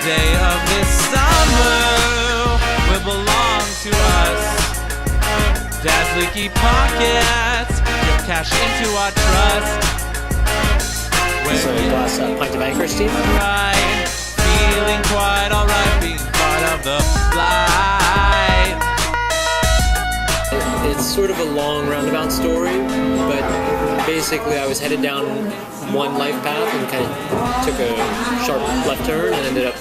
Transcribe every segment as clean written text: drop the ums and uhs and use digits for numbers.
day of this summer will belong to us. Dad's leaky pockets, your cash into our trust. So a glass pint of Anchor Steam. Right, feeling quite alright, being part of the flight. It's sort of a long roundabout story, but basically I was headed down one life path and kind of took a sharp left turn and ended up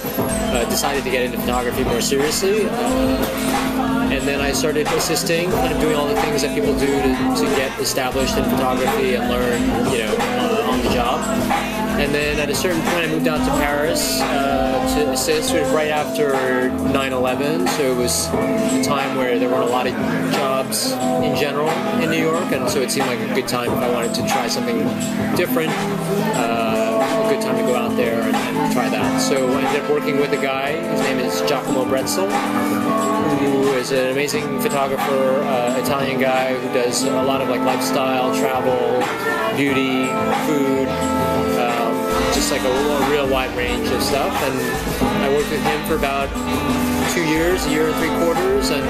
decided to get into photography more seriously. And then I started assisting, kind of doing all the things that people do to get established in photography and learn, on the job. And then at a certain point I moved out to Paris to assist sort of right after 9/11. So it was a time where there weren't a lot of jobs in general in New York, and so it seemed like a good time if I wanted to try something different, a good time to go out there and try that. So I ended up working with a guy, his name is Giacomo Bretzel, who is an amazing photographer, Italian guy who does a lot of like lifestyle, travel, beauty, food, just like a real wide range of stuff. And I worked with him for about 2 years, a year and 3/4, and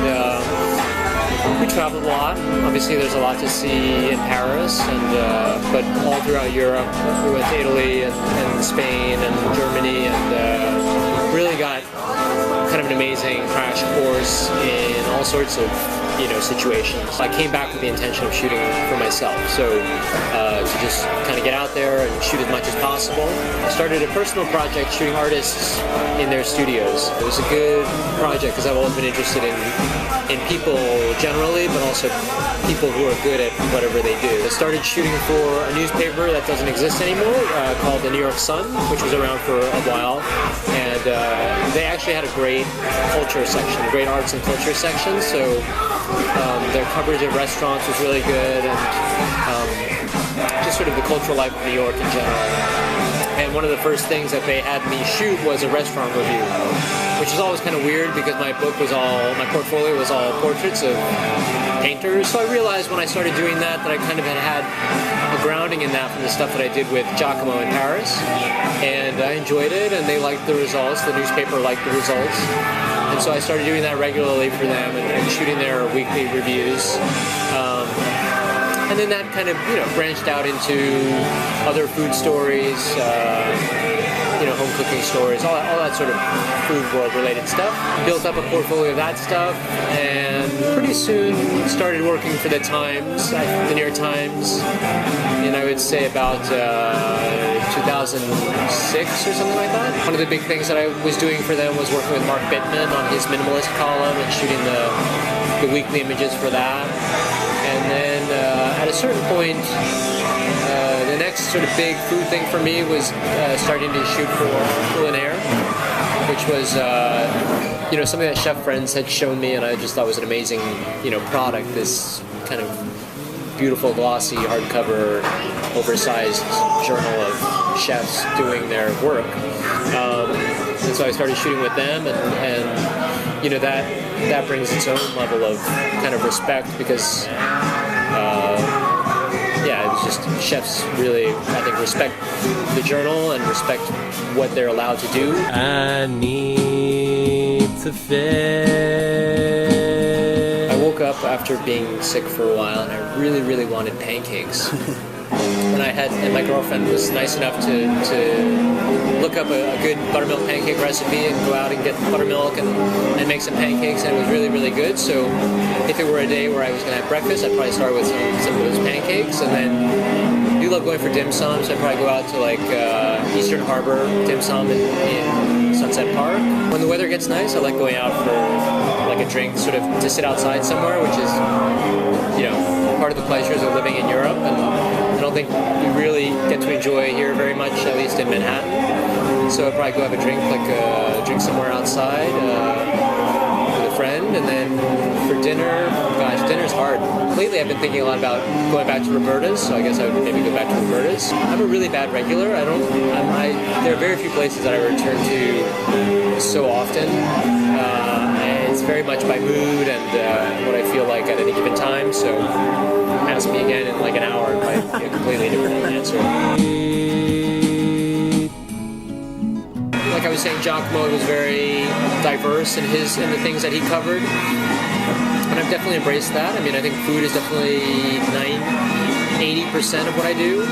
we traveled a lot. Obviously there's a lot to see in Paris, and but all throughout Europe. We went to Italy and Spain and Germany, and really got kind of an amazing crash course in all sorts of situations. I came back with the intention of shooting for myself, so to just kind of get out there and shoot as much as possible. I started a personal project shooting artists in their studios. It was a good project because I've always been interested in people generally, but also people who are good at whatever they do. I started shooting for a newspaper that doesn't exist anymore, called the New York Sun, which was around for a while, and they actually had a great culture section, a great arts and culture section, so their coverage of restaurants was really good, and just sort of the cultural life of New York in general. And one of the first things that they had me shoot was a restaurant review, which is always kind of weird because my portfolio was all portraits of painters. So I realized when I started doing that I kind of had a grounding in that from the stuff that I did with Giacomo in Paris, and I enjoyed it, and they liked the results. The newspaper liked the results. And so I started doing that regularly for them and shooting their weekly reviews. And then that kind of, branched out into other food stories, home cooking stories, all that sort of food world related stuff. Built up a portfolio of that stuff, and pretty soon started working for the Times, the New York Times, and I would say about 2006 or something like that. One of the big things that I was doing for them was working with Mark Bittman on his minimalist column and shooting the weekly images for that. And then at a certain point, the next sort of big food thing for me was starting to shoot for Culinaire, which was something that chef friends had shown me, and I just thought was an amazing product. This kind of beautiful, glossy, hardcover, oversized journal of chefs doing their work. And so I started shooting with them, and that brings its own level of kind of respect because it was just chefs really, I think, respect the journal and respect what they're allowed to do. I need to fit. I woke up after being sick for a while, and I really, really wanted pancakes. And my girlfriend was nice enough to look up a good buttermilk pancake recipe and go out and get buttermilk and make some pancakes, and it was really, really good. So if it were a day where I was going to have breakfast, I'd probably start with some of those pancakes, and then I do love going for dim sum, so I'd probably go out to like Eastern Harbor dim sum in Sunset Park. When the weather gets nice, I like going out for like a drink, sort of to sit outside somewhere, which is part of the pleasures of living in Europe, and I don't think we really get to enjoy here very much, at least in Manhattan. So I'd probably go have a drink, drink somewhere outside with a friend, and then for dinner, dinner's hard. Lately I've been thinking a lot about going back to Roberta's, so I guess I would maybe go back to Roberta's. I'm a really bad regular. There are very few places that I return to so often. It's very much by mood and what I feel like at any given time, so ask me again in like an hour and I might be a completely different answer. Like I was saying, Giacomo was very diverse in the things that he covered, and I've definitely embraced that. I mean, I think food is definitely 80% of what I do,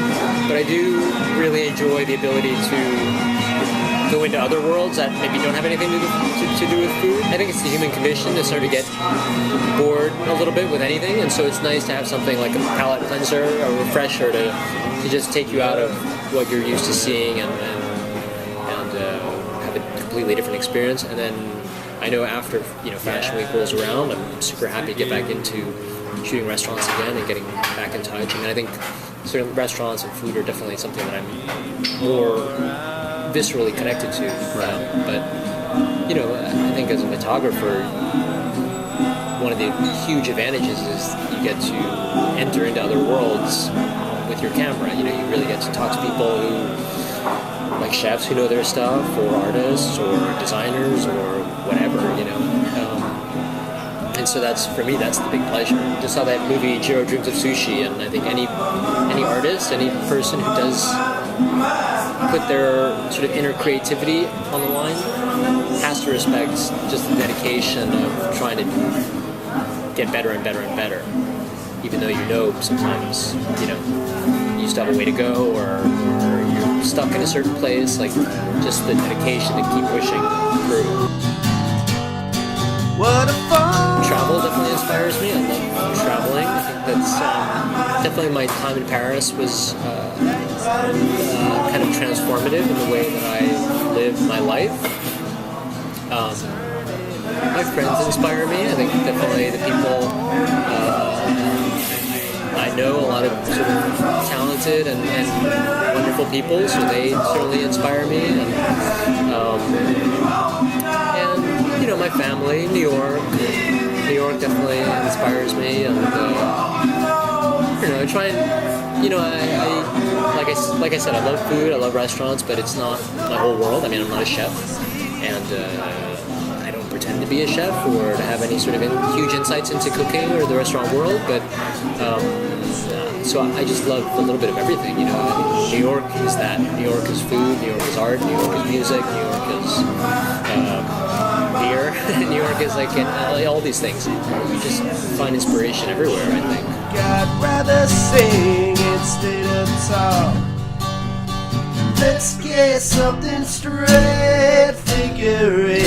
but I do really enjoy the ability to go into other worlds that maybe don't have anything to do with food. I think it's the human condition to sort of get bored a little bit with anything, and so it's nice to have something like a palate cleanser, a refresher to just take you out of what you're used to seeing and have a completely different experience. And then I know after Fashion Week rolls around, I'm super happy to get back into shooting restaurants again and getting back in touch. I mean, I think certain restaurants and food are definitely something that I'm more viscerally connected to. But I think as a photographer, one of the huge advantages is you get to enter into other worlds with your camera. You really get to talk to people who, like chefs who know their stuff, or artists, or designers, or whatever. And so for me, that's the big pleasure. Just saw that movie Jiro Dreams of Sushi, and I think any artist, any person who does put their sort of inner creativity on the line has to respect just the dedication of trying to get better and better and better, even though sometimes you still have a way to go, or you're stuck in a certain place. Like, just the dedication to keep pushing through. What a fun! Travel definitely inspires me. I love traveling. I think that's definitely my time in Paris was kind of transformative in the way that I live my life. My friends inspire me. I think definitely the people I know, a lot of sort of talented and wonderful people, so they certainly inspire me. And my family, New York definitely inspires me, and I try and I like I said, I love food, I love restaurants, but it's not my whole world. I mean, I'm not a chef, and I don't pretend to be a chef or to have any sort of huge insights into cooking or the restaurant world, but so I just love a little bit of everything. New York is that. New York is food, New York is art, New York is music, New York is beer. New York is like all these things. You just find inspiration everywhere, I think. I'd rather sing instead of talk. Let's get something straight, figure it